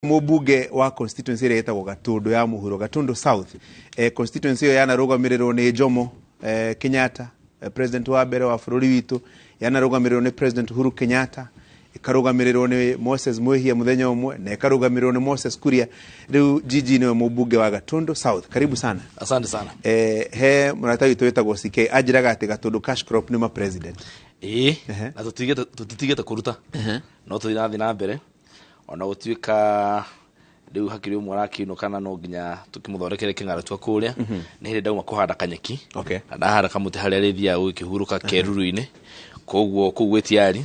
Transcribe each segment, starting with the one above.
Mũmbunge wa constituency ĩrĩa ĩtagwo Gatũndũ ya mũhuro, Gatũndũ South. Constituency ĩyo yanarũgamĩrĩrwo nĩ Jomo Kenyatta, president wa mbere wa bũrũri witũ, yanarũgamĩrĩrwo nĩ president Uhuru Kenyatta, ikarũgamĩrĩrwo nĩ Moses Mwehia mũthenya ũmwe, na ikarũgamĩrĩrwo nĩ Moses Kuria. Rĩu Gigi nĩwe mũmbunge wa Gatũndũ South. Karibu sana. Asante sana. He mũrata witũ wĩtagwo CK anjĩraga atĩ Gatũndũ Cash Crop nĩma president. Na tũtitigĩte kũruta. No tũthiĩ na mbere. Ona gũtuĩka rĩu hakiri ũmwe arakiinũkana no nginya tũkĩmũthondekere kĩng'ara twa kũrĩa. Nĩ hĩndĩ ndauma kũhanda kanyeki. Na ndahanda kamũtĩ harĩa rĩthiaga gũkĩhurũka keruru-inĩ. Koguo kũu gwĩtiari.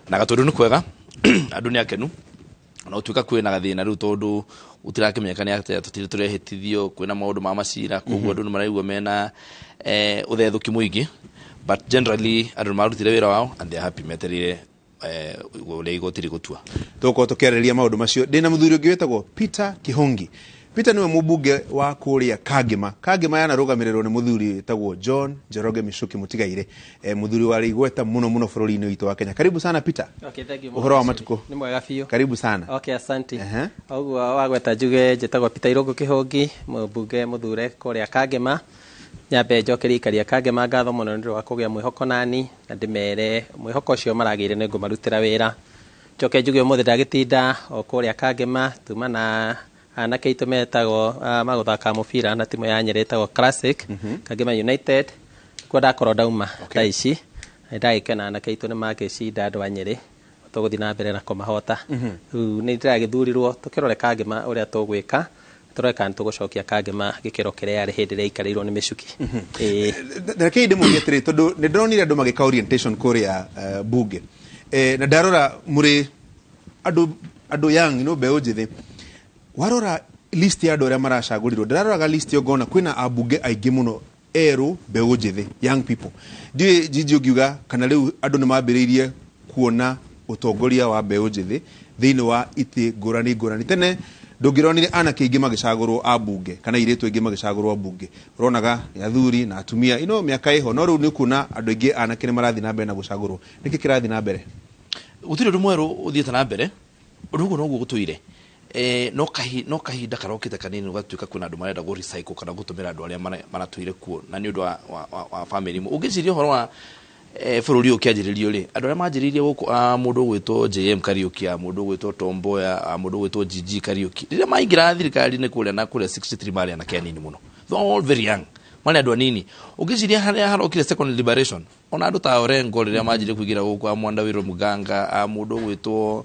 Na Gatũndũ nĩ kwega. Andũ nĩ akenu. Ona gũtuĩka kwĩna gathĩna rĩu tondũ gũtirakĩmenyeka nĩ atĩa tũtirĩ tũrehĩtithio, kwĩna maũndũ ma macira, koguo andũ nĩ maraigua mena ũthethũki mũingĩ. But generally andũ nĩ marutire wĩra wao and they are happy metereire ũrĩa igoti rĩgũtua. Tũkorwo tũkĩarĩrĩria maũndũ macio. Ndĩna mũthuri ũngĩ wĩtagwo Peter Kĩhũngi. Peter nĩwe mũmbunge wa kũrĩa Kangema. Kangema yanarũgamĩrĩrwo nĩ mũthuri wĩtagwo John Njoroge Mĩcuki Mũtigaire, mũthuri warĩ igweta mũno mũno bũrũri-inĩ witũ wa Kenya. Karibu sana Peter. Okay, thank you. Ũhoro wa matukũ? Nĩ mwega biũ. Karibu sana. Okay, asante. Ũguo wagweta njuge njĩtagwo Peter Irũngũ Kĩhũngi, mũmbunge mũthure kũrĩa Kangema. Nyambe njokerie ikaria Kangema ngatho mũno nĩ ũndũ wa kũgĩa mwĩhoko nani, na ndĩmere mwĩhoko ũcio maragĩire nĩ ngũmarutĩra wĩra. Njoke njuge ũmũthĩ ndagĩtinda o kũrĩa Kangema tuma na anake itũ metagwo magũthaka mũbira na timu ya Nyeri ĩtagwo Classic Kangema United. Kuo ndakorwo ndauma thaa ici ndagĩkena anake itũ nĩ magĩcinda andũ a Nyeri, tũgũthiĩ na mbere na kũmahota. Rĩu nĩ ndĩragĩthurirwo tũkĩrore Kangema ũrĩa tũgwĩka, tũreka nĩtũgũcokia Kangema gĩkĩro kĩrĩa yarĩ hĩndĩ ĩrĩa aikarĩirwo nĩ Mĩcuki. Reke ndĩmũrie atĩrĩ tondũ nĩ ndĩronire andũ magĩka orientation kũrĩa bunge, na ndarora mũrĩ andũ young no mbeũ njĩthĩ. Warora list ya andũ arĩa maracagũrirwo, ndĩraroraga list yo ngona kwĩna ambunge aingĩ mũno erũ mbeũ njĩthĩ, young people. Ndiũĩ Gigi ũngiuga kana rĩu andũ nĩ mambĩrĩirie kuona ũtongoria wa mbeũ njĩthĩ thĩinĩ wa itĩ ngũrani. Tene ndũngĩronire anake aingĩ magĩcagũrwo ambunge kana airĩtu aingĩ magĩcagũrwo ambunge. Ũronaga athuri na atumia mĩaka ĩho, no rĩu nĩ kuona andũ aingĩ anake nĩ marathiĩ na mbere na gũcagũrwo. Nĩkĩ kĩrathiĩ na mbere? Gũtirĩ ũndũ mwerũ ũthiĩte na mbere. Ũndũ ũguo noguo gũtũire. No kahinda karokĩte kanini ũgatuĩka kwĩna andũ marenda recycle kana gũtũmĩra andũ arĩa maratũire kuo, na nĩ ũndũ wa family imwe. Ũngĩciria ũhoro wa bũrũri ũyũ kĩanjĩrĩrio rĩ, andũ arĩa manjĩrĩirie gũkũ mũndũ ũgwĩtwo JM Kariuki, mũndũ ũgwĩtwo Tom Mboya, mũndũ ũgwĩtwo Gigi Kariuki, rĩrĩa maingĩra thirikari-inĩ kũrĩa na kũrĩa 63 marĩ anake anini mũno. They are all very young. Mwana andũ anini. Ũngĩciria harĩa harokire second liberation, ona andũ ta Orengo rĩrĩa manjĩrĩire kũingĩra gũkũ, Mwanda Wĩrũ Mũganga, mũndũ ũgwĩtwo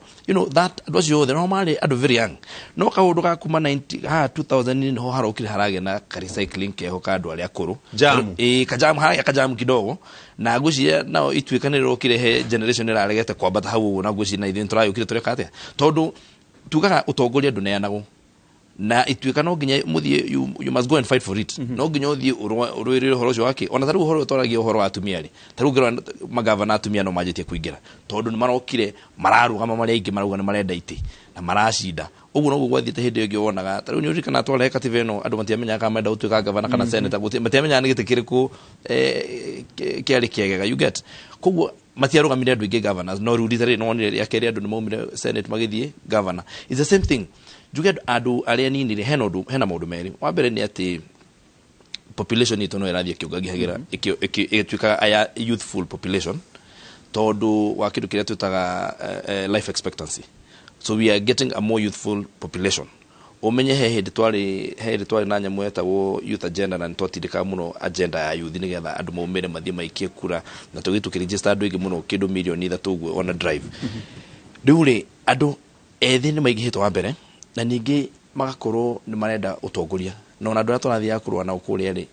that andũ acio othe no marĩ andũ very young. No kaũndũ ga kuma 2000 ho harokire haragĩa na recycling keho ka andũ arĩa akũrũ. Kajamu kidogo. Na ngũciria nao ituĩkanĩrwo kĩrehe generation ĩraregete kwambata hau ũguo, na ngũciria na ithuĩ tũrayũkire tũreka atĩa. Tondũ tugaga ũtongoria ndũneanagwo. Na ituĩka no nginya mũthie you must go and fight for it. No nginya ũthie ũrũĩrĩre ũhoro ũcio wake. Ona tarĩu ũhoro ũtoragia ũhoro wa atumia rĩ, tarĩu ngĩrora magavana atumia no manjĩtie kũingĩra tondũ nĩ marokire mararũgama marĩa aingĩ marauga nĩ marenda itĩ na maracinda. Ũguo noguo gwathiĩte hĩndĩ ĩngĩ wonaga tarĩu nĩ ũririkana tware katiba ĩno andũ matiamenyaga kana marenda gũtuĩka gavana kana senator, matiamenyaga nĩ gĩtĩ kĩrĩkũ kĩarĩ kĩegega, you get. Koguo matiarũgamire andũ aingĩ governors, no rĩu rita rĩrĩ nĩwonire rĩa kerĩ andũ nĩ maumire senate magĩthiĩ governor. It's the same thing. Njuge andũ arĩa nini hena maũndũ merĩ. Wa mbere nĩ atĩ population itũ no ĩrathiĩ ĩkĩongagĩrĩra ĩgĩtuĩka aya youthful population tondũ wa kĩndũ kĩrĩa twĩtaga life expectancy. So we are getting a more youthful population. Ũmenye he hĩndĩ twarĩ na nyamũ yetagwo youth agenda, na nĩtwatindĩkaga mũno agenda ya youth nĩgetha andũ maumĩre mathiĩ maikie kura, na tũgĩtũkĩregister andũ aingĩ mũno kĩndũ milioni 3 ũguo on a drive. Rĩu rĩ andũ ethĩ nĩ maingĩhĩte wa mbere, na ningĩ magakorwo nĩ marenda ũtongoria. No na andũ arĩa tũrathiaga kũrũa nao kũrĩa rĩ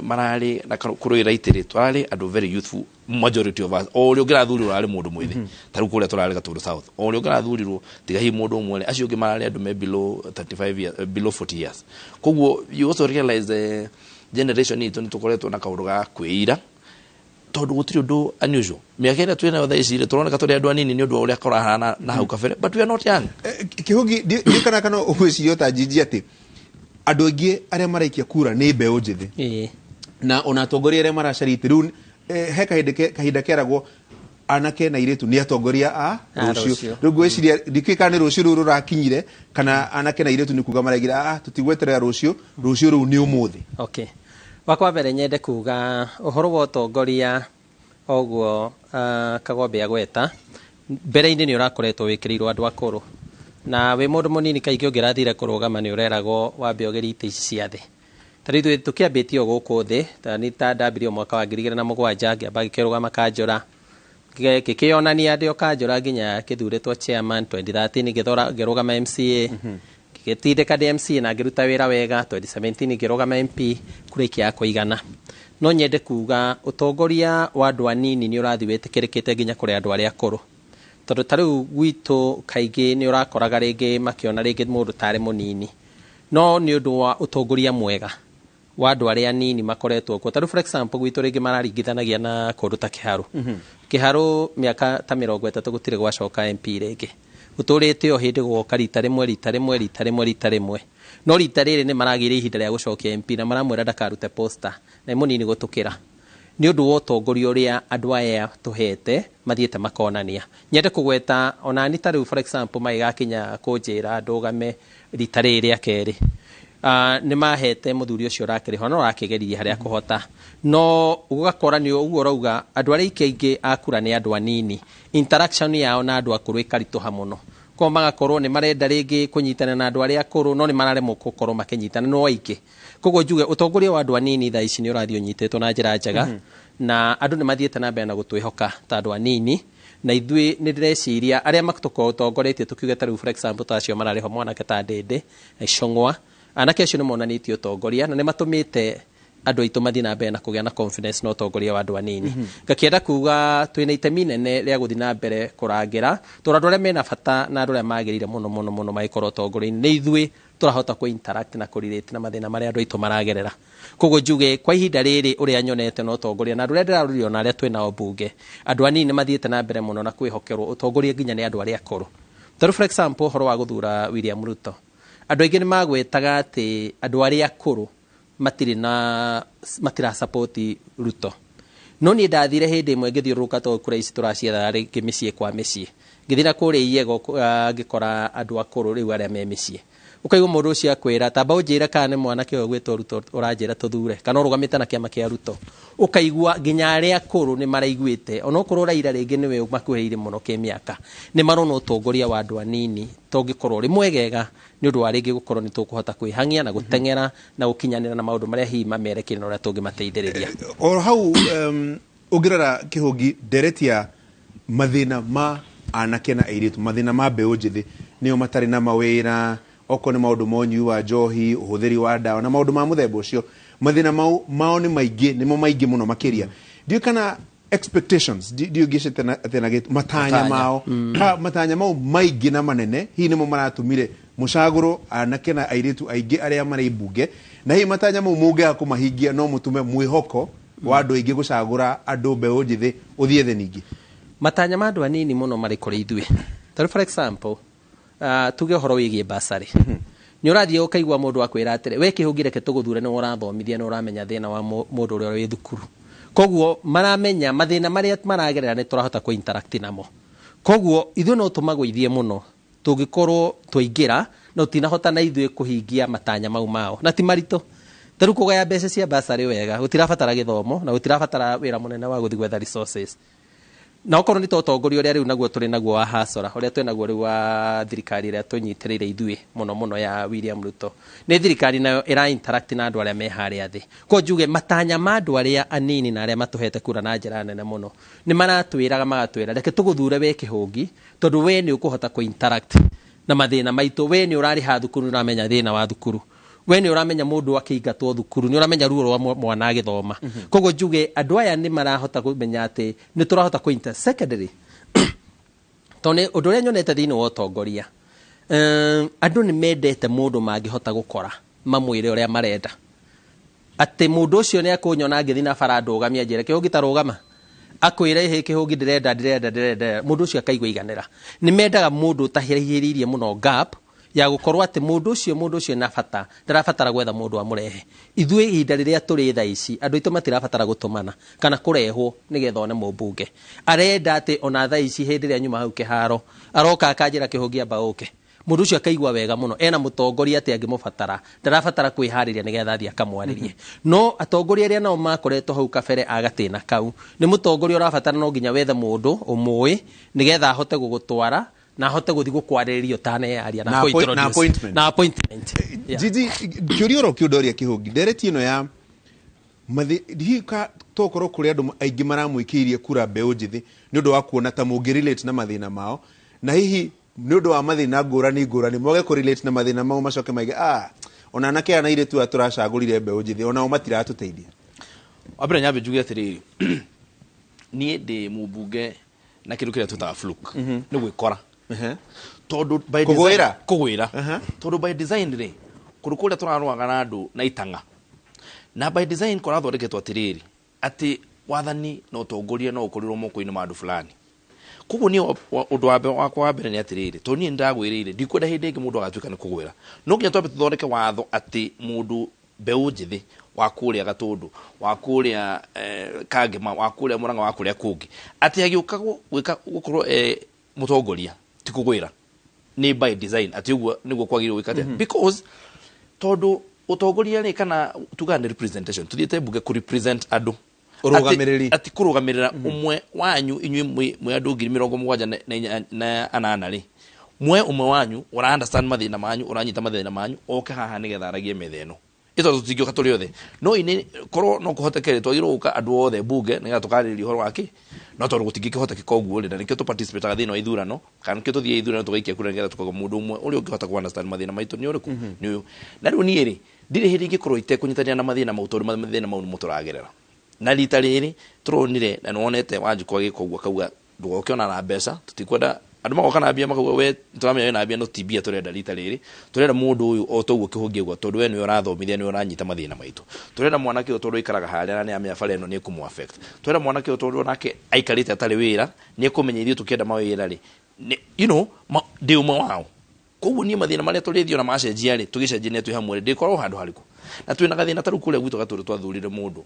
mararĩ na kũrũĩra itĩrĩ, twarĩ andũ very youthful majority of us. O ũrĩa ũngĩrathurirwo arĩ mũndũ mwĩthĩ, tarĩu kũrĩa tũrarĩ Gatũndũ South, o ũrĩa ũngĩrathurirwo tiga hihi mũndũ ũmwe rĩ, acio ũngĩ mararĩ andũ me below 35 years, below 40 years. Koguo you also realize generation itũ nĩ tũkoretwo na kaũndũ ga kwĩira tondũ gũtirĩ ũndũ unusual. Mĩaka ĩrĩa twĩnayo thaa ici tũroneka tũrĩ andũ anini nĩ ũndũ wa ũrĩa kũrahana na hau kabere, but we are not young. Kĩhũngi ndikana kana ũgwĩciria ta Gigi atĩ andũ aingĩ arĩa maraikia kura nĩ mbeũ njĩthĩ, na ona atongoria arĩa maracarĩte rĩu he kahinda keragwo anake na iretu ni atongoria a rũciũ. rũciũ rĩu ngwĩciria ndikĩka nĩ rũciũ rũrũ rũrakinyire kana anake na iretu nĩ kuga maragira tũtigweterera rũciũ rũciũ nĩ ũmũthĩ. Okay, wakwa mbere nyende kuga ũhoro wa ũtongoria oguo Kagombe agweta mbere-inĩ nĩ ũrakoretwo wĩkĩrĩirwo andũ akũrũ, na wĩ mũndũ mũnini kaingĩ ũngĩrathire kũrũgama nĩ ũreragwo wambe ũgerie itĩ ici cia thĩ. Ta rĩu tũkĩambĩtie o gũkũ thĩ, nĩ ta ndambirie mwaka wa 2007 ngĩamba ngĩkĩrũgama Kanjũra, ngĩkĩonania ndĩ o Kanjũra nginya kĩthurĩtwo chairman 2013 ngĩrũgama MCA, ngĩtindĩka ndĩ MCA na ngĩruta wĩra wega 2017 ngĩrũgama MP kũrĩkia kũigana. No nyende kuga ũtongoria wa andũ anini nĩ ũrathi wĩtĩkĩrĩkĩte nginya kũrĩ andũ arĩa akũrũ, tondũ ta rĩu gwitũ kaingĩ nĩ ũrakoraga rĩngĩ makĩona rĩngĩ mũndũ tarĩ mũnini, no nĩ ũndũ wa ũtongoria mwega wa andũ arĩa anini makoretwo kuo. Ta rĩu for example gwitũ rĩngĩ mararingithanagia na kũndũ ta Kĩharũ. Kĩharũ mĩaka ta 30 gũtirĩ gwacoka MP rĩngĩ, gũtũrĩte o hĩndĩ gũoka rita rĩmwe, no rita rĩrĩ nĩ maragĩire ihinda rĩa gũcokia MP na maramwĩra ndakarute poster na mũnini gũtũkĩra, nĩ ũndũ wa ũtongoria ũrĩa andũ aya tũhete mathiĩte makonania. Nyende kũgweta onani ta rĩu for example magĩgakinya kũnjĩra ndũgame rita rĩrĩ rĩa kerĩ, nĩ mahete mũthuri ũcio ũrakĩrĩho no ũrakĩgeririe harĩa kũhota, no ũgakora nĩ ũguo ũrauga andũ arĩa aingĩ akura nĩ andũ anini, interaction yao na andũ akũrũ ĩkaritũha mũno, kwa magakorwo nĩ marenda rĩngĩ kũnyitana na andũ arĩa akũrũ no nĩ mararemwo gũkorwo makĩnyitana no aingĩ. Koguo njuge ũtongoria wa andũ anini thaa ici nĩ ũrathiĩ ũnyitĩtwo na njĩra njega, na andũ nĩ mathiĩte na mbere na gũtwĩhoka ta andũ anini, na ithuĩ nĩ ndĩreciria arĩa matũtongoretie tukiuge ta rĩu for example ta acio mararĩho mwanake ta Ndĩndĩ na Icũng'wa, anake acio nĩ monanĩtie ũtongoria na nĩ matũmĩte andũ aitũ mathiĩ na mbere na kũgĩa na confidence na ũtongoria wa andũ anini. Ngakĩenda kuga twĩna itemi nene rĩa gũthiĩ na mbere kũrangĩra tondũ andũ arĩa mena bata na andũ arĩa magĩrĩire mũno magĩkorwo ũtongoria-inĩ nĩ ithuĩ tũrahota kũ interact na kũrelate na mathĩna marĩa andũ aitũ maragerera. Koguo njuge kwa ihinda rĩrĩ ũrĩa nyonete na ũtongoria na andũ arĩa ndĩrarũria na arĩa twĩnao mbunge, andũ anini mathiĩte na mbere mũno na kwĩhokerwo ũtongoria nginya nĩ andũ arĩa akũrũ. Ta rĩu for example ũhoro wa gũthura William Ruto, andũ aingĩ nĩ magwetaga atĩ andũ arĩa akũrũ matira support Ruto, no niĩ ndathire hĩndĩ ĩmwe ngĩthiũrũrũka tondũ kura ici tũracietha rĩngĩ mĩciĩ kwa mĩciĩ, ngĩthiĩ na kũrĩa Yego ngĩkora andũ akũrũ rĩu arĩa me mĩciĩ, ũkaigua mũndũ ũcio akwĩra tamba ũnjĩre kana nĩ mwanake ũyũ gwĩtwo Ruto ũranjĩra tũthure kana ũrũgamĩte na kĩama kĩa Ruto, ũkaigua nginya arĩa akũrũ nĩ maraiguĩte onokorwo Raila rĩngĩ nĩwe makuhĩrĩire mũno kĩmĩaka, nĩ marona ũtongoria wa andũ anini tũngĩkorwo rĩ mwegega nĩ ũndũ wa rĩngĩ gũkorwo nĩ tũkũhota kwĩhang'ia na gũteng'era na gũkinyanĩra na maũndũ marĩa hihi mamerekire na ũrĩa tũngĩmateithĩrĩria. O hau ũngĩrora Kĩhũngi nderetia mathĩna ma anake na airĩtu, mathĩna ma mbeũ njĩthĩ nĩo matarĩ na mawĩra, okorwo nĩ maũndũ ma ũnyui wa njohi, ũhũthĩri wa ndawa na maũndũ ma mũthemba ũcio, mathĩna mao nĩ maingĩ, nĩmo maingĩ mũno makĩria. Ndiũ kana expectations ndiũ ngĩcete atĩ matanya mao matanya mau maingĩ na manene hihi nĩmo maratũmire mũcagũrũ anake na airĩtu aingĩ arĩa marĩ mbunge, na hihi matanya mau mũngĩaga kũmahingia no mũtũme mwĩhoko wa andũ aingĩ gũcagũra andũ mbeũ njĩthĩ ũthiĩ thĩ ningĩ. Matanya ma andũ anini mũno marĩ kũrĩ ithuĩ. Ta for example tuge ũhoro wĩgiĩ basarĩ, nĩ ũrathiĩ ũkaigua mũndũ akwĩra atĩrĩ we Kĩhũngi reke tũgũthure nĩ ũrathomithia nĩ ũramenya thĩna wa mũndũ ũrĩa wĩ thukuru, koguo maramenya mathĩna marĩa maragerera nĩ tũrahota kũ interact namo, koguo ithuĩ no tũmagũithie mũno tũngĩkorwo tũingĩra no tinahota na ithuĩ kũhingia matanya mau mao na ti maritũ. Ta rĩu kũgaya mbeca cia basarĩ wega gũtirabatara gĩthomo na gũtirabatara wĩra mũnene wa gũthiĩ gwetha resources, na okorwo nĩ ũtongoria ũrĩa rĩu naguo tũrĩ naguo wa hasora ũrĩa twĩ naguo rĩu wa thirikari ĩrĩa tũnyitĩrĩire ithuĩ mũno ya William Ruto, nĩ thirikari nayo ĩra interact na andũ arĩa me harĩa thĩ. Ko njuge matanya ma andũ arĩa anini na arĩa matũhete kura na njĩra nene mũno nĩ maratwĩraga magatwĩra reke tũgũthure we Kĩhũngi tondũ we nĩ ũkũhota kũ interact na mathĩna maitũ, we nĩ ũrarĩha thukuru nĩ ũramenya thĩna wa thukuru, we nĩ ũramenya mũndũ akĩingatwo thukuru nĩ ũramenya ruo rwa mwana agĩthoma. Koguo njuge andũ aya nĩ marahota kũmenya atĩ nĩ tũrahota kũ secondary tondũ ũndũ ũrĩa nyonete thĩinĩ wa ũtongoria andũ nĩ mendete mũndũ mangĩhota gũkora mamwĩre ũrĩa marenda, atĩ mũndũ ũcio nĩ akũnyona ngĩthiĩ na bara ndũgamia njĩre Kĩhũngi ta rũgama akwĩra hĩ Kĩhũngi ndĩrenda mũndũ ũcio akaigua iganĩra. Nĩ mendaga mũndũ ũtahĩrĩirie mũno gap ya gukorwo ati mundu ucio na bata ndarabatara gwetha mundu amurehe ithuĩ ihinda rĩrĩa tũrĩ thaa ici andũ aitũ matirabatara gũtũmana kana kũrehwo nĩgetha one mũmbunge arenda ati ona thaa ici hĩndĩ ĩrĩa nyuma hau kĩharo aroka akanjĩra kĩhũgia mbaũke mundu ucio akaigua wega muno ena mutongoria ati angĩmũbatara ndarabatara kwĩharĩria nĩgetha athiĩ akamwarĩrie no atongoria arĩa nao makoretwo hau kabere agatĩna kau nĩ mutongoria ũrabatara no nginya wethe mundu ũmũĩ nĩgetha ahote gũgũtwara na ahote guthi gukwarĩrĩrio tanearia na appointment Jiji kiurio ro kiudoria kihugi dereti ino ya hika tokorwo kuri andu aingi maramwikirie kura mbeu njithi ni undu wa kuona ta mungi relate na mathina mao na hihi ni undu wa mathina ngurani moge ku relate na mathina mao macoke maige ona anake ana ire tu aturacagurire mbeu njithi ona o matiratuteithia abira nyabe njuge atiriri nie ndi mubunge na kindu kiria tutaga fluke ni gwikora tondu by design kugwira tondu by design ri kurukuria turarwaga na andu na itanga na by design kurathondeketwo atiriri ati wathani no tongoria no ukurirwo moko-ini ma andu fulani kugu ni undu wa mbere ni atiriri to ni ndagwirire ndikwenda hindi ingi mundu agatuika ni kugwira no nginya twambe tuthondeke watho ati mundu mbeu njithi wa kuria gatundu wa kuria kagema wa kuria muranga wa kuria kungi ati agiuka gwika gukorwo mutongoria ti kugwira ni by design ati uguo niguo kwagirwo gwikate because tondu utongoria ni kana tugane representation tuthiete bunge ku represent andu urugamiriri ati kurugamirira umwe wanyu inywe mwe andu 70 na anana ri mwe umwe wanyu ura understand mathina manyu uranyita mathina manyu oke haha nigetha aragie metheno ito tutingioka turi othe no ini korwo no kuhotekere twagirwo uka andu othe bunge nigetha tukarĩrĩria uhoro waki no tondu gutingĩkĩhoteka koguo ri na nikio tu participate ga thĩinĩ wa ithurano kana nikio tuthie ithurano tugaikia kura nigetha tukaga mundu umwe uri ungihota ku understand mathina maitu ni uriku ni uyu na riu ni ri ndire hindi ingĩkorwo itekunyitanĩra na mathina mau tondu mathina mau nĩmũtũragerera na rita rĩrĩ turonire na nĩwonete Wanjikũ agĩka ũguo akauga ndũgokĩona na mbeca tutikwenda andu magoka na mbia makauga we turamenya we na mbia no tibia turenda rita rĩrĩ turenda mundu uyu o toguo kĩhũngia guo tondu we nĩ ũrathomithia nĩ ũranyita mathina maitu turenda mwanake ũyũ tondu aikaraga harĩa na nĩ amenya bara ĩno nĩ ĩkũmũ affect turenda mwanake ũyũ tondu nake aikarĩte atarĩ wĩra nĩ ĩkũmenya ithuĩ tũkĩenda mawĩra rĩ you know ndĩ ũmwe wao koguo niĩ mathina marĩa tũrĩthio na macenjia rĩ tũgĩcenjia twĩ hamwe rĩ ndĩkorwo handũ harĩkũ na twĩna gathĩna tarĩu kũrĩa gwitũ gatũrĩ twathurire mundu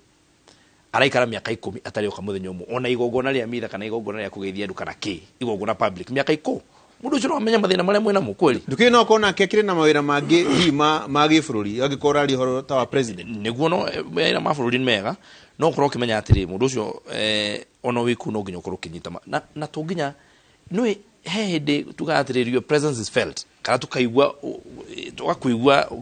araikara miaka 10 atari oka muthenya umwe ona igongona ria mitha kana igongona ria kugeithia andu kana ki igongona public miaka 10 mundu ucio no amenya mathina maria mwena mukweli nduki no kona akekire na mawira mangi hi ma gĩbũrũri agikora ari horo ta wa president niguo no mawira ma bũrũri mega no korwo kimenya atiri mundu ucio ona wiku no nginya ukorwo kinyita na tunginya no he hindi tugatirĩrio your presence is felt kana tukaigua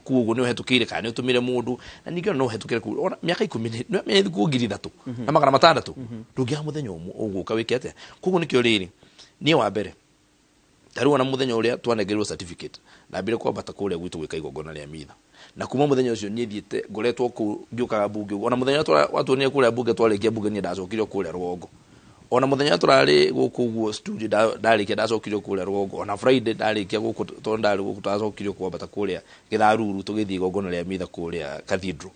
kuuguo ni uhetukire kana ni utumire mundu na ningĩ no uhetukire ku ona miaka 10 no mĩeri ngiri 3 na magana 6 ndungia muthenya umwe uguka wikete kuguo nikio riri ni wa mbere taru ona muthenya uria twanengerirwo certificate na mbire kwambata kuria gwitu gwika igongona ria mitha na kuma muthenya ucio nie thiete ngoretwo ku ngiukaga bunge ona muthenya watuonire kuria bunge twarikia bunge ni ndacokire kuria Rūgendo ona muthenya turari guku guo studio ndarikia ndacokirio kuria Rūgendo ona Friday ndarikia guku to ndari guku tacokirio kwambata kuria Rūrū tugithii igongona ria mitha kuria cathedral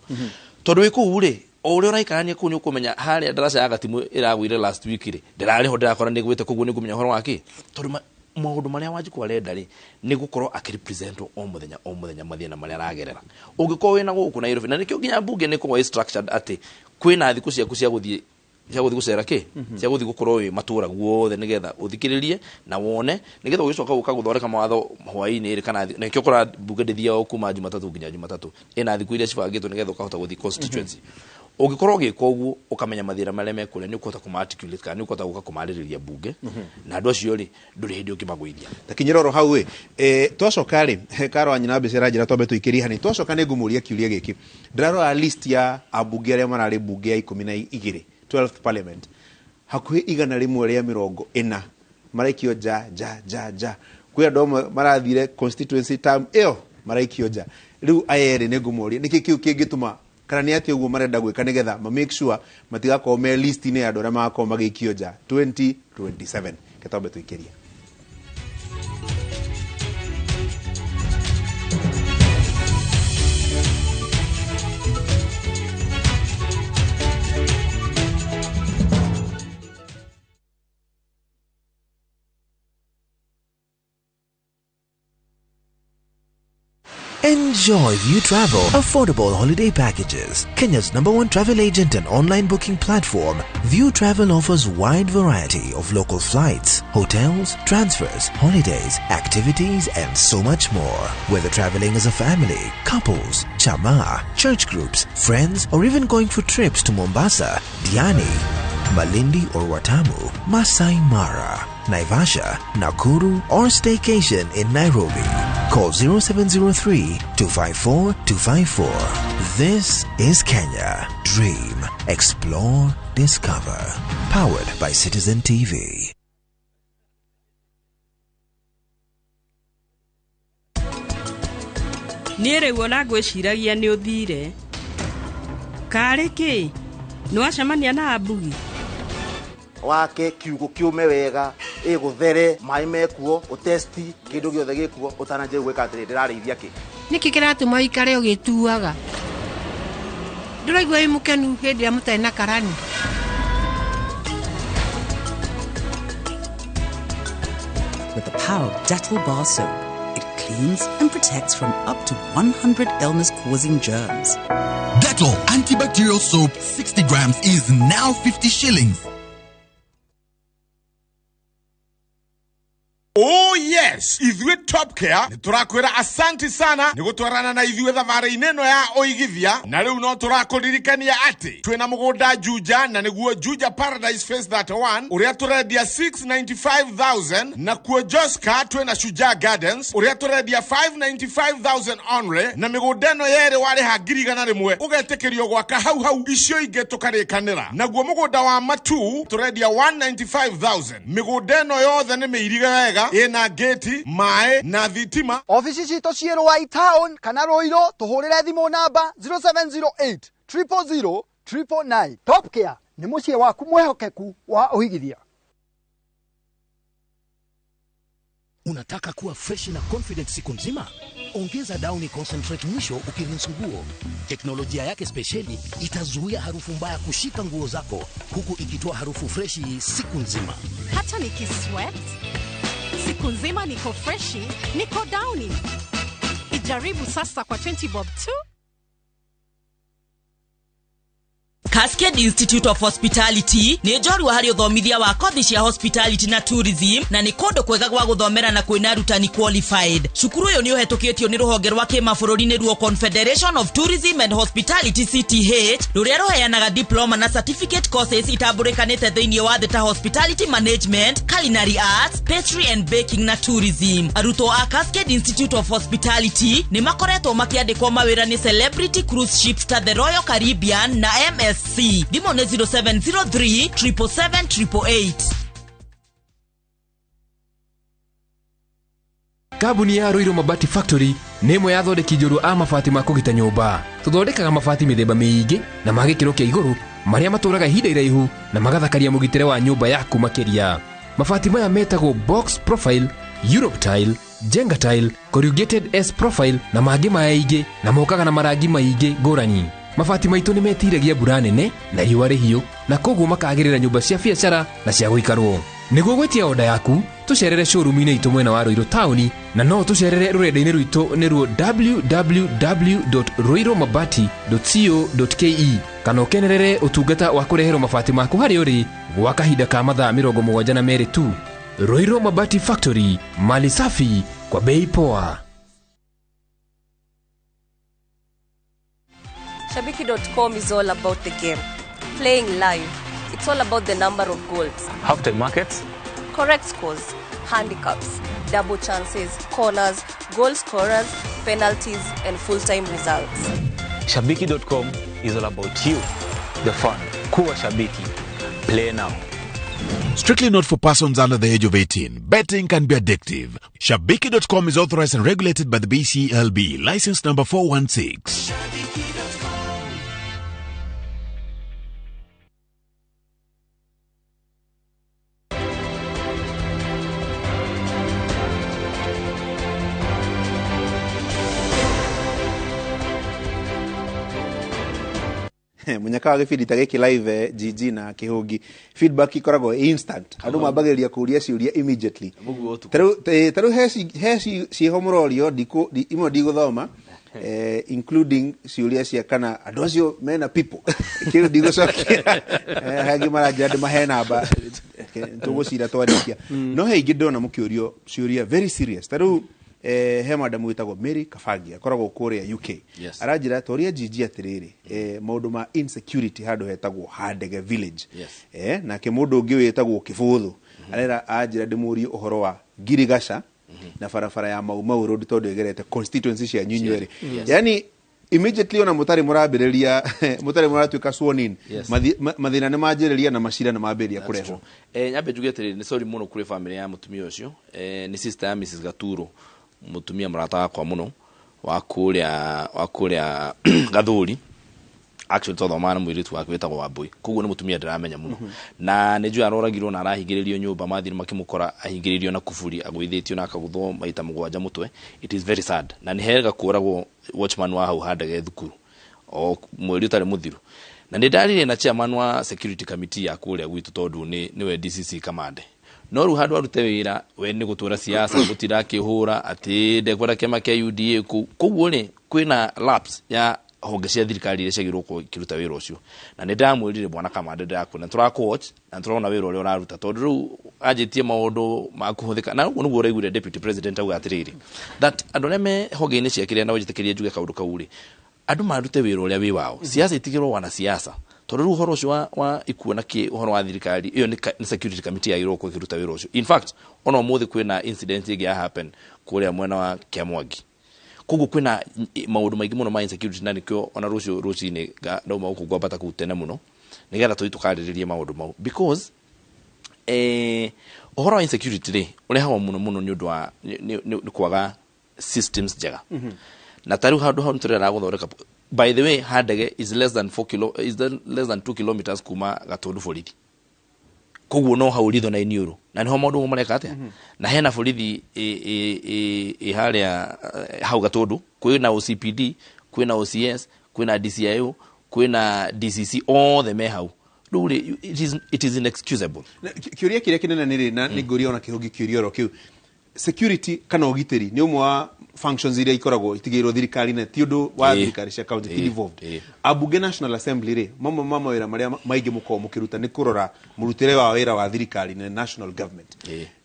tondu wiku ri o uria uraikarania ku ni ukumenya haria ndaraca ya gatimu iragwire last week ri ndirari ho ndirakora ni gwite kuguo ni kumenya horo waki tondu maundu maria Wanjikũ arenda ri ni gukorwo akirepresent o muthenya mathina maria aragerera ungikorwo wina guku Nairobi na nikio nginya bunge ni kwa structured ati kwina thiku ciaku cia guthie gucera ki cia guthie gukorwo wi matura guothe nigetha uthikiririe na wone nigetha ugicoka guka guthoreka mawatho hwaini ri kana nikio kora bunge ndithia o kuma Jumatatu nginya Jumatatu ina thiku iria cibangitwo nigetha ukahota guthie constituency ugikorwo gika uguo ukamenya mathira maria mekule ni ukota kuma articulate kana ni ukota guka kumaririria bunge na andu acio ri nduri hindi ukimagwithia takinyiroro hau twacoka ri karo anyina mbicera njira twambe tuikiria hani twacoka ni ngumuria kiuria giki ndirarora list ya abunge aria marari bunge ya 12 12th parliament hakuhi igana rimwe ria 40 maraikio ja kwi andu marathire constituency term iyo maraikio ja riu ayeri ni ngumuria niki kiu kingituma kana ni ati uguo marenda gwika nigetha ma make sure matigakorwo me list ni andu aria magakorwo magikio ja 2027 ketombe tuikiria Enjoy View Travel affordable holiday packages. Kenya's #1 travel agent and online booking platform, View Travel offers wide variety of local flights, hotels, transfers, holidays, activities, and so much more. Whether traveling as a family, couples, chama, church groups, friends, or even going for trips to Mombasa, Diani, Malindi or Watamu, Masai Mara, Naivasha, Nakuru, or staycation in Nairobi. Call 0703-254-254. This is Kenya. Dream, explore, discover. Powered by Citizen TV. Nere wona gwiciragia ni uthire. Kariki, nwacemania na abugi. Wake kiugo kiume wega iguthere mai mekuo utesti kindu giothe gikuo utananje gwika atiri ndirarithia ki niki kiratuma ikare ugituaga nduraigwa imukenu hindi ya mutena karani with the power of Dettol bar soap. It cleans and protects from up to 100 illness-causing germs. Dettol antibacterial soap 60 grams is now 50 shillings. Oh yes, ithuĩ Top Care niturakwira asanti sana nigutwarana na ithuĩ thabarĩ ineno ya oigithia na rĩu no tũrakũririkania atĩ twĩna mũgũnda Juja na nĩguo Juja Paradise Phase 31 ũrĩa tũrendia 695,000 na kuo Joska twĩna Shujaa Gardens ũrĩa tũrendia 595,000 only na mĩgũnda ĩno yerĩ warĩha ngiri igana rĩmwe ũgetĩkĩrio gwaka hau icio ingĩ tũkarĩkanĩra naguo mũgũnda wa Matu tũrendia 195,000 mĩgũnda ĩno yothe nĩ mĩirige wega ina geti mae na thitima. Ofisi cito ciĩ Rũai Town kana Rũirũ tuhũrĩre thimũ namba 0708 000 999. Top Care nĩ mũciĩ waku mwehokeku wa ũhigithia. Unataka kuwa fresh na confident siku nzima? Ongeza Downy Concentrate mwisho ukirinse nguo. Teknolojia yake speciali itazuia harufu mbaya kushika nguo zako huku ikitoa harufu freshi siku nzima. Hata nikisweat siku nzima niko freshi, niko Downy. Ijaribu sasa kwa 20 bob tu. Cascade Institute of Hospitality ni njori wa hari uthomithia wa kothi cia hospitality na tourism na ni kondo kwega gwa guthomera na kwina rutani qualified. Cukuru yo ni uhetũkĩtio ni ruhonge rwa kimabũrũri ni ruo Confederation of Tourism and Hospitality CTH ruria ruheanaga diploma na certificate courses itambũrĩkanĩte thĩinĩ wa theta hospitality management, culinary arts, pastry and baking na tourism. Arutwo a Cascade Institute of Hospitality ni makoretwo makiandĩkwo mawĩra ni Celebrity Cruise Ships ta the Royal Caribbean na MSC. Dimo ne 0703 777 Kabuni ya Rūgendo Mabati Factory nĩ ĩmwe ya thondeki njũru a mabati ma kũgita nyũmba. Tũthondekaga mabati mĩthemba mĩingĩ na ma gĩkĩro kĩa igũrũ marĩa matũraga ihinda iraihu na magathakaria mũgitĩre wa nyũmba yaku makĩria. Mabati maya metagwo box profile, Europe tile, Jenga tile, corrugated S profile na mangĩ maingĩ na mokaga na marangi maingĩ ngũrani. Mabati maitũ nĩ metiragia mbura nene na riũa rĩhiũ na koguo makagĩrĩra nyũmba cia biacara na cia gũikarwo. Nĩguo gwetia oda yaku tucerere showroom-inĩ itũ mwena wa Rũirũ town na no tucerere rũrenda-inĩ rwitũ nĩ ruo www.ruiromabati.co.ke kana ũkenerere ũtungata wa kũreherwo mabati maku harĩ ũrĩ gwa kahinda ka mathaa 72 tu. Rūgendo Mabati Factory, mali safi kwa bei poa. Shabiki.com is all about the game. Playing live. It's all about the number of goals. Half-time markets. Correct scores. Handicaps. Double chances. Corners. Goal scorers. Penalties. And full-time results. Shabiki.com is all about you. The fun. Kuwa Shabiki. Play now. Strictly not for persons under the age of 18. Betting can be addictive. Shabiki.com is authorized and regulated by the BCLB. License number 416. Munyaka wa gĩbindi ta gĩkĩ live GG na Kĩhũngi feedback ikoragwo instant andũ mambagĩrĩria kũria ciũria immediately tarũ he ciĩho mũrorio imwe ndigũthoma including ciuria cia kana andu acio mena people kiru ndigocokia hagi marajira mahena ba tugucira twarikia no heingi ndona mukiurio ciuria very serious taru he madam witagwo Mary Kafangi akoragwo kuria UK arajira toria jiji atiriri maundu ma insecurity handu hetagwo Handege village na ke mundu ungi witagwo Kibuthu arera ajira ndimuri uhoro wa Girigasha na farafara ya Mau road tondu egerete constituency cia Nyunywere yani immediately ona mutari murambiriria mutari muratuika sworn in mathina ne majiriria na mashira na maberia kureho nyabe jugeteri ni sorry muno kure family ya mutumia ucio ni sister ya Mrs Gaturo mutumia murata wakwa muno wa kuria Gathuri actually todo mana mwiritu wake wetagwo Wambui kuguo ni mutumia ndiramenya muno na neju aroragirwo na arahingiririo nyumba mathiri makimukora ahingiririo na kufuri agwithitio na akaguthwo maita mugwanja mutwe. It is very sad na ni hega kuragwo watchman wa hau Handege thukuru o mwiri utari muthiru na ndirarire na chairman wa security committee ya kuria gwitu tondu niwe DCC kamande no ru handu arute wira we ni gutura siasa gutirakihura ati ndekwenda kema kia UDA kuguo ni kwina lapse ya honge cia thirikari iria ciagirwo kiruta wira ucio na ni ndamwirire bwana kamande ndakuna turako watch na turona wira uria uraruta tondu ru ajitie maundu makuhuthika na nuguo uraigure deputy president au atiriri that andole me honge ni ciakiria na wajitekeria njuge kaundu kauri andu marute wira uria wi wao siasa itigirwo wana siasa tondu ru horo ucio wa ikuona ki horo wa thirikari iyo ni security committee yagirwo kiruta wira ucio. In fact ono muthi kwina incident igi ya happen kuria mwena wa Kiamwangi kugu kwina maundu maingi muno ma insecurity na nikyo ona rucini ndauma huko gwabata kutene muno nigetha tukariririe maundu mau because ohoro wa insecurity ri uri hawa muno ni undu wa ni kwaga systems njega na taru handu turera guthoreka. By the way Handege is less than 2 kilometers kuma Gatundu borithi kugu no hauritho na iniuru na niho maundu mareka atia na hena borithi haria hau Gatundu kwina OCPD kwina OCS kwina DCIO kwina DCC all the hau ruri it is inexcusable. Kiuria kiria kinene niri na niguria ona kihugi kiurioro kiu security kana ugiteri ni umwe wa functions iria ikoragwo itigirwo thirikari na ti undu wa thirikari cia county involved. Abunge National Assembly ri mama wira maria maingi muko mukiruta ni kurora murutire wa wira wa thirikari na national government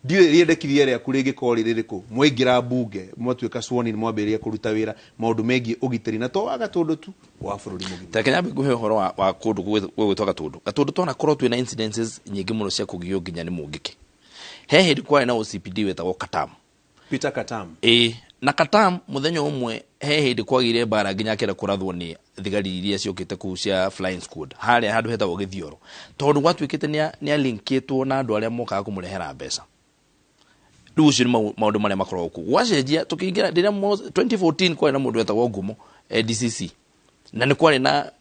dio riendekithia ria kurege kori ririku mwingira bunge mwatuika sworn in mwambiria kuruta wira maundu mengi ugiteri na to Gatundu tu wa bururi mugi Kenya nguhe horo wa kundu gwitwa Gatundu tona korwo twina incidences nyingi muno cia kugio nginya ni mungiki hehe kwa na OCPD wetagwo Katam Peter Katam na Katam muthenya umwe hehe kwagire bara nginya kera kurathwo ni thigari iria ciokite ku cia flying squad haria handu hetagwo Githioro tondu gwatuikite ni alinkitwo na andu aria mokaga kumurehera mbeca riu ucio ni maundu maria makorwo ku gwacenjia tukiingira ndiria 2014 kwa na mundu wetagwo Ngumo DCC na ni kwari na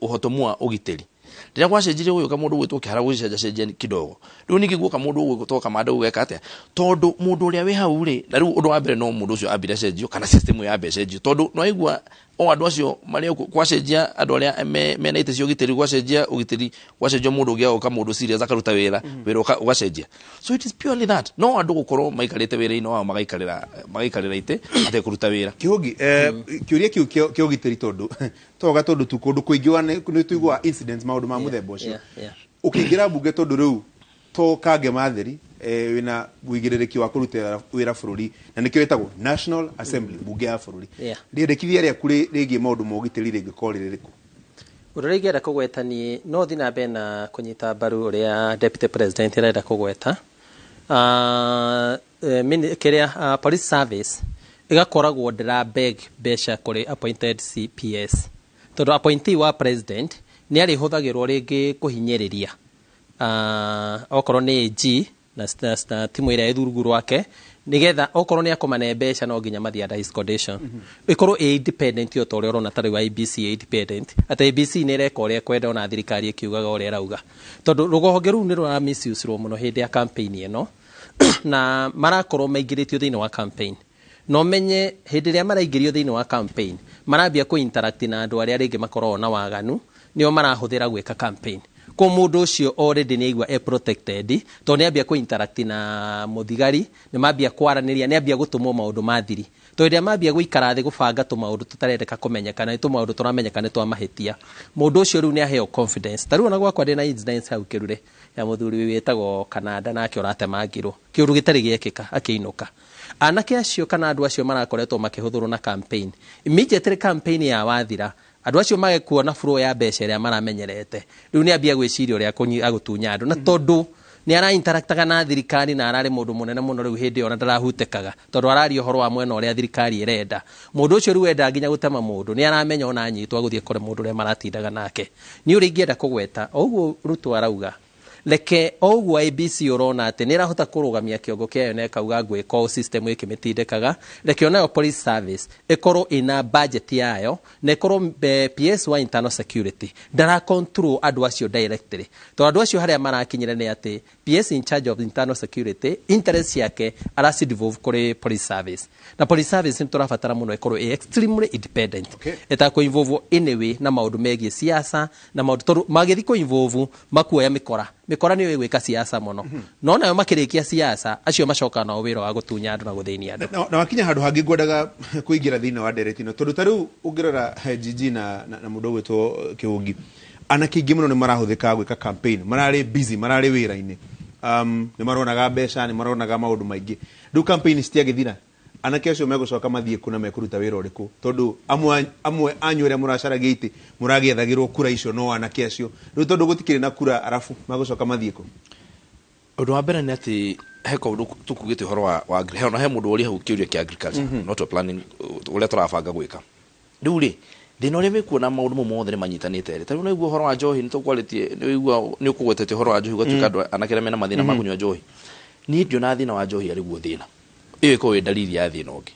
uhotomua ugiteri ndiria gwacenjire uyu ka mundu gwitwo kihara gucenjia kidogo riu ningi guoka mundu gutoka manda ugeka atia tondu mundu uria wi hau ri na riu undu wa mbere no mundu ucio ambire cenjio kana system ya becenjio tondu no igua o andu acio maria gwacenjia andu aria mena ite cio giteri gwacenjia ugiteri gwacenjio mundu ugia ka mundu serious akaruta wira ugacenjia. So it is purely that no andu gukorwo maikarite wira ino wao magaikarira ite ate kuruta wira kihugi kiuria kiu giteri tondu to Gatundu tu kundu kuingiwa ni tuigwa incidents maundu ma muthemba ucio ukiingira bunge tondu riu to kange matheri wina wigirereki wa kuruta wira bururi na nikyo wetagwo National Assembly bunge ya bururi riendekithia ria kuri rigi maundu mogiteri rigi koriririku urarigira kugwetani no thina bena kunyita baru uria deputy president renda kugweta kiria police service igakoragwo ndira beg besha kuri appointed CPS tondu appointee wa president ni ari huthagirwo ringi kuhinyiriria okorwo ni AG na timu iria ithuruguru wake nigetha okorwo ni akomane mbeca no nginya mathia discordation ikorwo independent yo tore orona tari wa IBC independent ata IBC ni reka uria kwenda ona thirikari ikiugaga uria rauga tondu rugonge ru ni rwa misuse ro muno hindi ya campaign ino na marakorwo maingiritio thiini wa campaign no menye hindi ria maraingirio thiini wa campaign marambia ku interact na andu aria ringi makorwo na waganu nio marahuthira gweka campaign ko mundu ucio already ni igwa protected to ni ambia ku interact na muthigari ni mambia kwaraniria ni ambia gutumwo maundu mathiri Toiria mambia guikara thi gubanga tumaundu tutarendeka kumenyekana ni tumaundu turamenyekana twa mahitia. Mundu ucio riu ni aheo confidence. Tariu ona gwakwa ndina incidents hau kirure ya muthuri witagwo Kanada nake uratemangirwo kiuru gitari giekika akiinuka. Anake acio kana andu acio marakoretwo makihuthurwo na campaign. Immediately campaign ya wathira andu acio magekuona flow ya mbeca iria maramenyerete. Riu ni ambia gwiciria uria agutunya andu na tondu ni ara interactaga na thirikari na arari mundu munene muno riu hindi ona ndarahutekaga tondu arari uhoro wa mwena uria thirikari irenda. Mundu ucio riu enda nginya gutema mundu ni aramenya ona anyitwa guthie kore mundu uria maratindaga nake. Ni uri ingienda kugweta oguo Ruto arauga leke oguo ABC urona ati ni rahota kurugamia kiongo kiayo na kauga ngwe call system ikimitindikaga leke onayo police service ikoro ina budget yayo na ikoro PS1 internal security ndara control andu acio directly to andu acio haria marakinyira ni ati PS in charge of internal security interest yake arasi devolve kore police service na police service turafatara muno ikoro extremely independent eta ko involve anyway na maundu megie siasa na maundu magithi ko involve makuoya mikora niyo igwika siasa muno no nayo makirikia siasa acio macoka na wira wa gutunya andu na guthinia andu na wakinya handu hangi ngwendaga kuingira thina wa nderetino tondu tariu ungirora jiji na mundu witwo Kiungi anake ingi muno ni marahuthika gwika campaign marari busy marari wira-ini ni maronaga mbeca ni maronaga maundu maingi du campaign citiagithira anake acio megucoka mathie kuna mekuruta wira uriku tondu amwe anyu ria muracaragia iti muragiethagirwo kura icio no anake acio riu tondu gutikire na kura arafu magucoka mathie ku undu wa mbere ni ati heko tukugite horo wa hena he mundu uri hau kiuria ki agriculture not planning uria turabanga gwika riu ri thina uria mekuona maundu mothe ni manyitanite ri tariu naiguo horo wa njohi ni tukwaliti naiguo ni ukugwetete horo wa njohi gatuika andu anake mena mathina ma kunywa njohi ni ndio na thina wa njohi ari guo thina iyo iko dalili ya thina ungi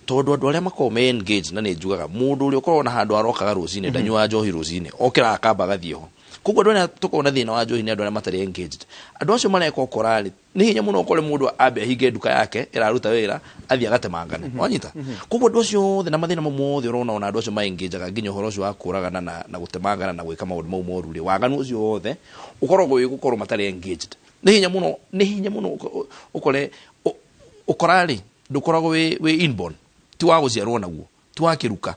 tondu andu aria makoo me engage na ni njugaga mundu uri ukorwo na handu arokaga rucine ndanywa njohi rucine okira akamba gathie ho kugo ndona tukona thina wa njohi ni andu aria matari engaged andu acio mareka okorali ni hinya muno okore mundu abe hige nduka yake iraruta wira athia gatemangane wanyita kugo ndu acio thina mathina mothe urona ona andu acio ma engageaga nginya horo ucio wa kuragana na gutemangana na gwika maundu mau moru ri waganu ucio wothe ukoragwo gukorwo matari engaged ni hinya muno ukore ukorali ndukoragwo we inborn ti wa guciarwo naguo ti wa kiruka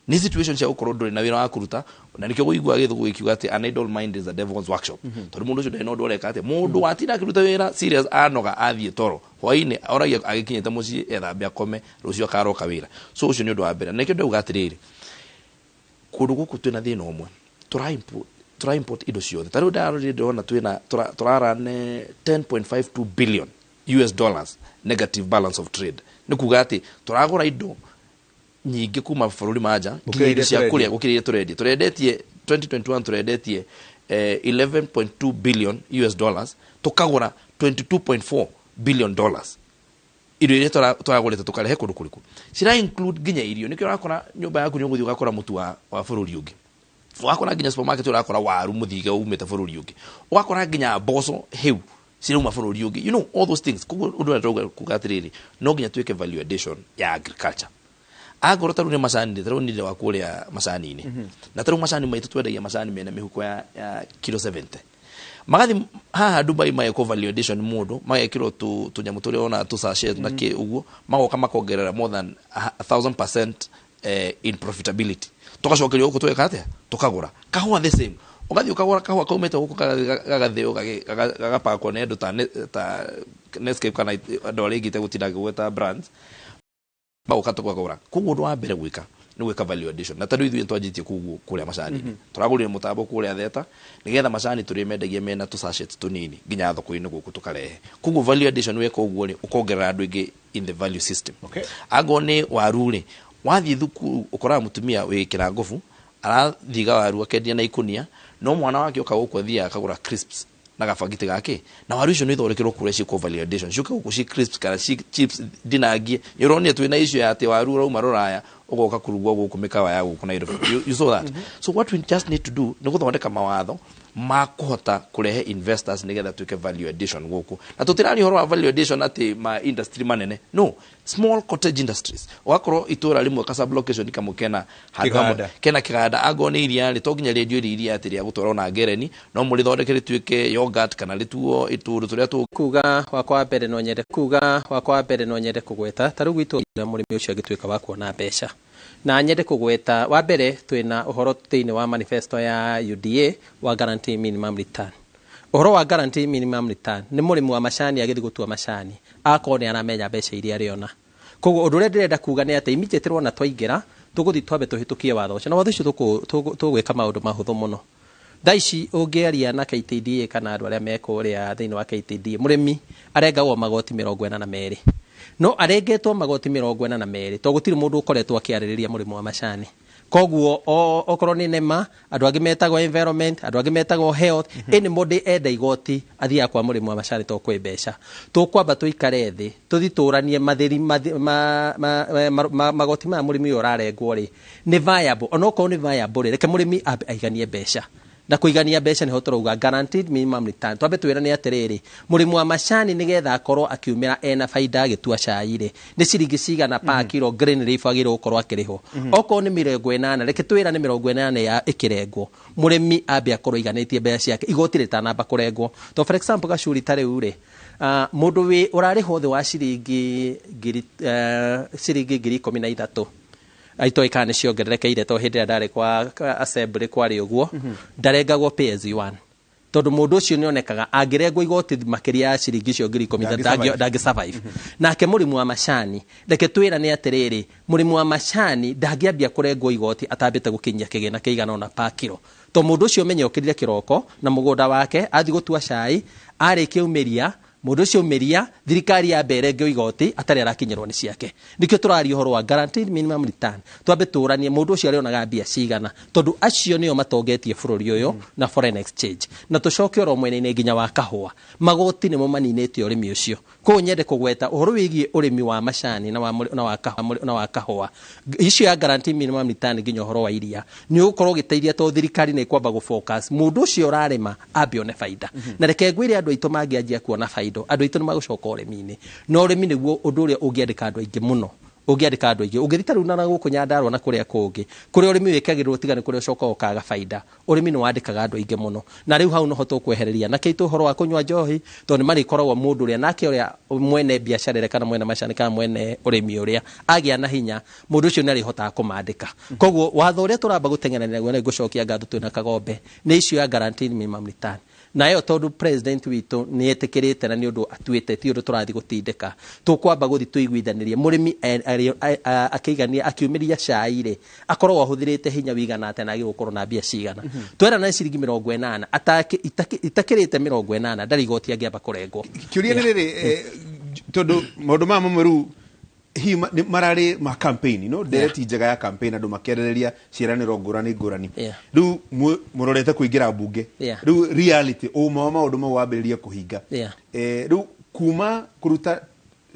ni situation cia ukorwo nduri na wira wa kuruta na nikyo guigua githugu gikiuga ati an idle mind is a devil's workshop tondu mundu ucio ndeno ndoreka ati mundu watina kiruta wira serious anoga athie toro hwaine oragia agikinyete mucii ethambia kome rucio akaroka wira so ucio ni undu wa mbere nikyo ndauga atiriri kundu guku twina thina umwe tura import indo ciothe tariu ndarori ndona twina turarane 10.52 billion US dollars negative balance of trade nikuga ati turagura indo nyingi kuma bururi maja nginya cia kuria gukiriria turendetie 2021 turendetie 11.2 billion US dollars tukagura 22.4 billion dollars indo iria turagurite tukarehe kundu kuriku cira include nginya irio nikyo urakora nyumba yaku nyunguthi ugakora mutu wa bururi ungi ugakora nginya supermarket urakora waru muthiga umete bururi ungi ugakora nginya mboco heu sira mafururi ungi you know all those things undu na kugatiriri no nginya tuike value addition ya agriculture agoro taru ni masani taru ni wa kuria masani ni na taru masani maitu twendagia masani mena mihuko ya kilo 70 magathi haha Dubai mai ko value addition modo mai kilo tunyamu turi ona tu sachet na ke uguo magoka makongerera more than 1000% in profitability tukacokeria uko tweka atia tukagura kahua the same ugathi ukagura kahua kaumete huko gagatheo gagapakwo ne ndu ta Nescafe kana ndore igite gutinda gweta brands baukatokwa kugura kugundu wa mbere gwika ni gwika value addition na tadu ithu twajitie kugu kuria macani turagurire mutambo kuria theta nigetha macani turi mendagie mena tu sachets tunini nginya thoko-ini guku tukarehe kugu value addition weka uguo ri ukongerera andu ingi in the value system agone waruri wathi thuku ukora mutumia wikira ngofu arathiga waru akendia na ikunia no mwana wake ukaguko thia akagura crisps na gafagite gake na waru icio ni thorekirwo kuria ci ko validation ciuka guku ci crisps kana ci chips dinangie ironia twina icio ya ati waru rauma roraya ugoka kurugwa guku mikawa ya guku Nairobi. You saw that. So what we just need to do ni guthondeka mawatho makuhota kurehe investors nigetha tuike value addition guku. Na tutirari horo wa value addition ati ma industry manene. No, small cottage industries. Wakoro itura limwe ka sub location kamukena kena kiganda agone iria ri toginya radio iria ati ria gutwara na gereni no muri thondekere tuike yogurt kana rituo ituru turia tu kuga wakwa mbere no nyende kugweta taru gwitu murimi ucio agituika wa kuona mbeca na nyende kugweta wa mbere twina uhoro thiini wa manifesto ya UDA wa guarantee minimum return. Uhoro wa guarantee minimum return ni murimi wa macani agithi gutua macani akone aramenya mbeca iria ariona. Koguo undu uria ndirenda kuga ni ati immediately wona twaingera tuguthi twambe tuhitukie watho ucio na watho ucio tugwika maundu mahuthu muno. Daici ungiaria na KTDA kana andu aria mekuria thiini wa KTDA murimi arengagwo magoti 42 no arengetwo magoti 42 to gutiri mundu ukoretwo akiaririria murimo wa macani. Koguo okorwo ni nema andu angi metagwo environment andu angi metagwo health anybody enda igoti athia kwa murimo wa macani to kwe mbeca tukwamba tuikare thi tuthitũranie mathiri magoti ma murimi urarengwo ri ni viable onokorwo ni viable reke murimi aiganie mbeca na kuigania mbeca ni hotorauga guaranteed minimum return twambe twirane atiriri murimu wa macani nigetha akorwo akiumira ena faida agitua cai ri ni ciringi cigana pa kilo green leaf agirwo ukorwo akiriho okorwo ni 80 reke twirane 80 ya ikirengwo murimi ambe akorwo iganitie mbeca ciake igoti ritanamba kurengwo to for example gacuri tare ure mundu wi urariho thi wa ciringi 13,000 aito ikane ciongererekeire to hindi ndare kwa assembly kwari uguo ndarengagwo pay as you earn tondu mundu ucio nionekaga angirengwo igoti makiria ya ciringi cio 10,000 ndangi survive nake murimu wa macani reke twirane atiriri murimu wa macani ndangiambia kurengwo igoti atambite gukinyia kigina kiigana ona pa kilo to mundu ucio menyokirire kiroko na mugunda wake athi gutua cai arikia umiria mundu ucio umiria thirikari ya berenge igoti atari arakinyirwo ni ciake nikio turari uhoro wa guaranteed minimum return twambe turanie mundu ucio arionaga mbia cigana tondu acio nio matongetie bururi uyu na foreign exchange na tucoke oro mwene nginya wa kahua magoti nimo maninete urimi ucio ko nyende kugweta uhoro wigie urimi wa macani na wa kahua icio ya guaranteed minimum return nginya uhoro wa iria ni ukorwo giteiria to thirikari ni kwamba go focus mundu ucio urarema ambe one faida na reke ngwire andu aitu mangianjia kuona faida andu aitu nimagucoka urimi-ini no urimi niguo undu uria ungiandika andu aingi muno ungiandika andu aingi ungithita riu na guku Nyandarua na kuria kungi kuria urimi wikagirwo tigane kuria ucoka ukaga faida urimi ni wandikaga andu aingi muno na riu hau no hoto kwehereria na keitu horo wa kunywa njohi to ni mari koragwo mundu uria nake uria mwene biacara kana mwene macani kana mwene urimi uria agia na hinya mundu ucio nari hota kumandika koguo watho uria turamba gutengenera guo ni gucokia ngatho twina kagombe ni icio ya guaranteed minimum return na yo tondu president witu ni etikirite na ni undu atuite ti undu turathi gutindika tukwamba guthi tuiguithanirie murimi akigania akiumiria cai ri akorwo ahuthirite hinya wigana ate na agigukorwo na mbia cigana twera na ciringi 80 itakirite 80 ndari igoti angiamba kurengwo kiuria ni riri tondu maundu ma mameru hi marari ma campaign no direct njega ya campaign andu makerereria ciraniro ngurani riu murorete kuingira bunge riu reality uma maundu ma wambiriria kuhinga riu kuma kuruta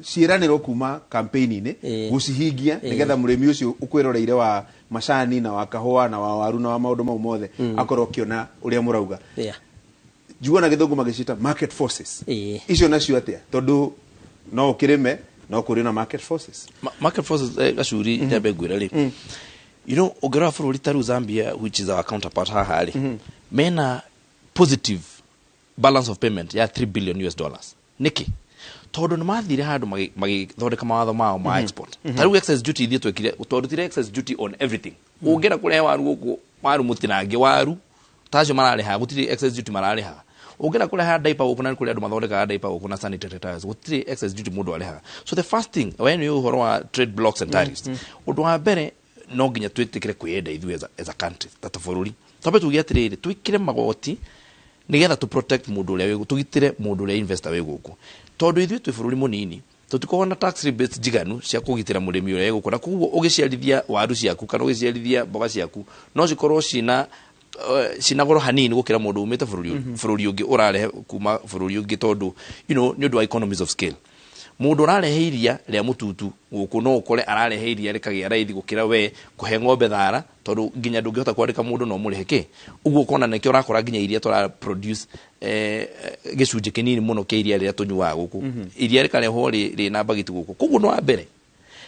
ciraniro kuma campaign-ini gucihingia nigetha murimi ucio ukwiroreire wa macani na wa kahua na wa waru na wa maundu mau mothe akorwo kiona uria murauga juona githungu magicita market forces icio nacio atia tondu no ukirime no kuri na market forces gacuri ndambe ngwira ri you know ogera bururi taru Zambia which is our counterpart hahari mena positive balance of payment ya $3 billion niki tondu ni mathire handu magithondeka mawatho mao ma export taru excess duty ithie twekire tondu tire excess duty on everything ungera kurehe waru guku waru mutinange waru tacio marariha gutire excess duty marariha ungera kureha diaper ukuna kuri andu mathondeka diaper ukuna sanitary tires gutire excess duty mundu ariha so the first thing when you horo wa trade blocks and tariffs undu wa mbere no nginya twitikire kwenda ithu as a country tata bururi tabe tugiatirire twikire magoti nigetha to protect mundu uria wigu tugitire mundu uria investor wigu guku tondu ithu twi bururi munini tutikona na tax rebates jiganu cia kugitira murimi uria wigu kuna kuguo ugiciarithia waru ciaku kana ugiciarithia mboga ciaku no cikorwo cinagoro hanini gukira mundu umite bururi ungi urarehe kuma bururi ungi tondu you know ni undu wa economies of scale mundu ararehe iria ria mututu guku no ukore ararehe iria rikagia raithi gukira we kuhe ng'ombe thara tondu nginya ndungihota kwandika mundu no muriheke uguo kona nekio urakora nginya iria tora produce gicunje kinini muno ke iria ria tunyuaga guku iria rikareho ri na bagiti guku kuguo no ambere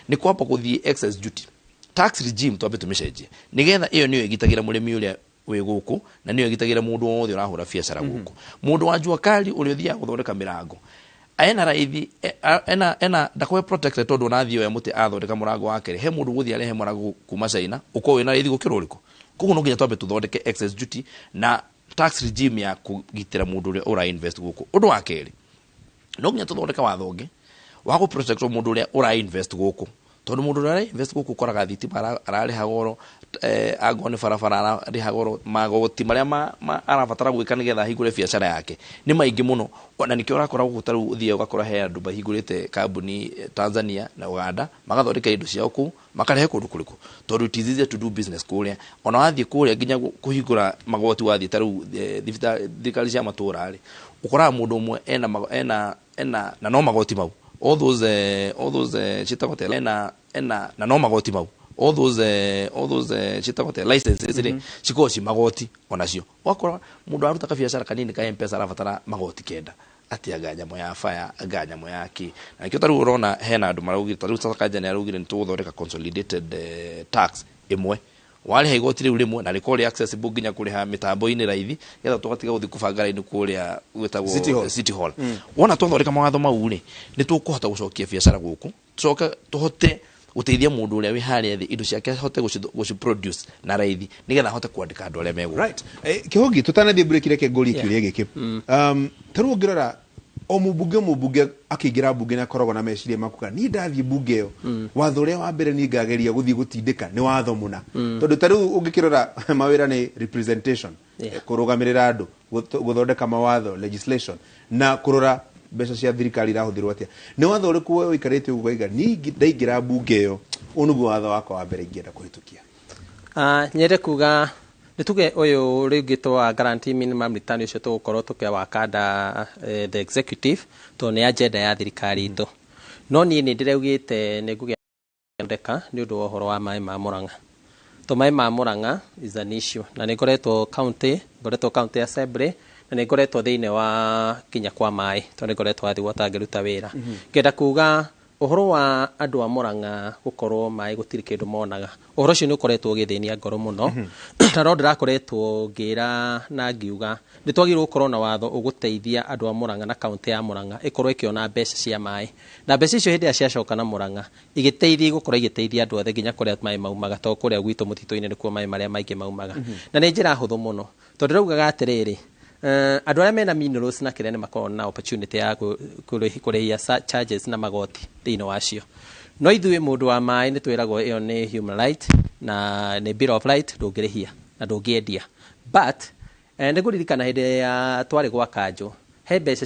ni kwamba kuthie excess duty tax regime twambe tumicenjie nigetha iyo niyo igitagira murimi uria we guku na niyo igitagira mundu wothe urahura biacara guku mundu wa jua kali uri uthia guthondeka mirango ena raithi ena ndakwe protected tondu nathio ya muti athondeka murango wake he mundu guthia rehe murango kuma China uko wina raithi gukira uriku kuguo no nginya twambe tuthondeke excess duty na tax regime ya kugitira mundu uria ura invest guku undu wa keri no nginya tuthondeka wathonge wa ku protect mundu uria ura invest guku tondu mundu uria invest guku koraga thitima arariha goro agone farafara ariha goro magoti maria arabatara gwika nigetha hingure biacara yake ni maingi muno ona nikio urakora gutaru uthie ugakora he andu bahingurite kambuni Tanzania na Uganda magathondeka indo ciao ku makarehe kundu kuriku tondu it is easier to do business kuria ona wathie kuria nginya kuhingura magoti wathie taru thirikari cia matura ri ukora mundu umwe ena na no magoti mau all those chitakote na no magoti mau all those chitakote licenses chikoshi magoti onacio wakora mundu aruta biacara kanini ka M-Pesa arabatara magoti kenda ati aganya mo ya fire aganya mo yaki na kio taru urona hena andu maraugira taru saka ne arugire ntuthondeka consolidated tax imwe wale haigoti riu rimwe na rikori accessible nginya kuriha mitambo-ini raithi getha tugatiga guthi kubanga raini kuria gwetagwo city hall wona tuthondeka mawatho mau ri ni tukuhota gucokia biacara guku tucoka tuhote guteithia mundu uria wi haria thi indo ciake hote guci produce na raithi nigetha hote kwandika andu aria mego right kihogi tutanathie break reke ngori kiuria giki taru ngirora o mubunge akigira bunge na korogwo na meciria makuga ni ndathie bunge yo watho uria wa mbere ni ngageria guthie gutindika ni watho muna tondu taru ungikirora mawira ni representation kurugamirira andu guthondeka mawatho legislation na kurora mbeca cia thirikari irahuthirwo atia ni watho uriku we ikarite ugaiga ni ndaingira bunge yo unugu watho wako wa mbere ingienda kuhitukia nyere kuga nituge uyu rigitwa guarantee minimum return ucio tugukorwo tukiwakanda the executive to ni agenda ya thirikari itu no ni ndireugite ni ngugeka ni undu wa horo wa mai ma Murang'a to mai ma Murang'a is an issue na ni ngoretwo county assembly na ni ngoretwo thiine wa kinya kwa mai to ni ngoretwo athi watangiruta wira ngenda kuga uhoro wa andu a Murang'a gukorwo mai gutiri kindu monaga uhoro ucio ni ukoretwo ugithinia ngoro muno na ro ndirakoretwo ngira na ngiuga ni twagirwo gukorwo na watho uguteithia andu a Murang'a na county ya Murang'a ikorwo ikiona mbeca cia mai na mbeca icio hindi ciacoka na Murang'a igiteithia gukorwo igiteithia andu othe nginya kuria mai maumaga to kuria gwitu mutito-ini nikuo mai maria maingi maumaga na ni njira huthu muno tondu raugaga atiriri andu aria mena minerals na kirene makorwo na opportunity ya kurihia charges na magoti thiini wacio no ithuĩ mundu wa mai ni twiragwo iyo ni human right na ni bill of right ndungirihia na ndungiendia but niguririkana hindi ya twari gwa kanjo he mbeca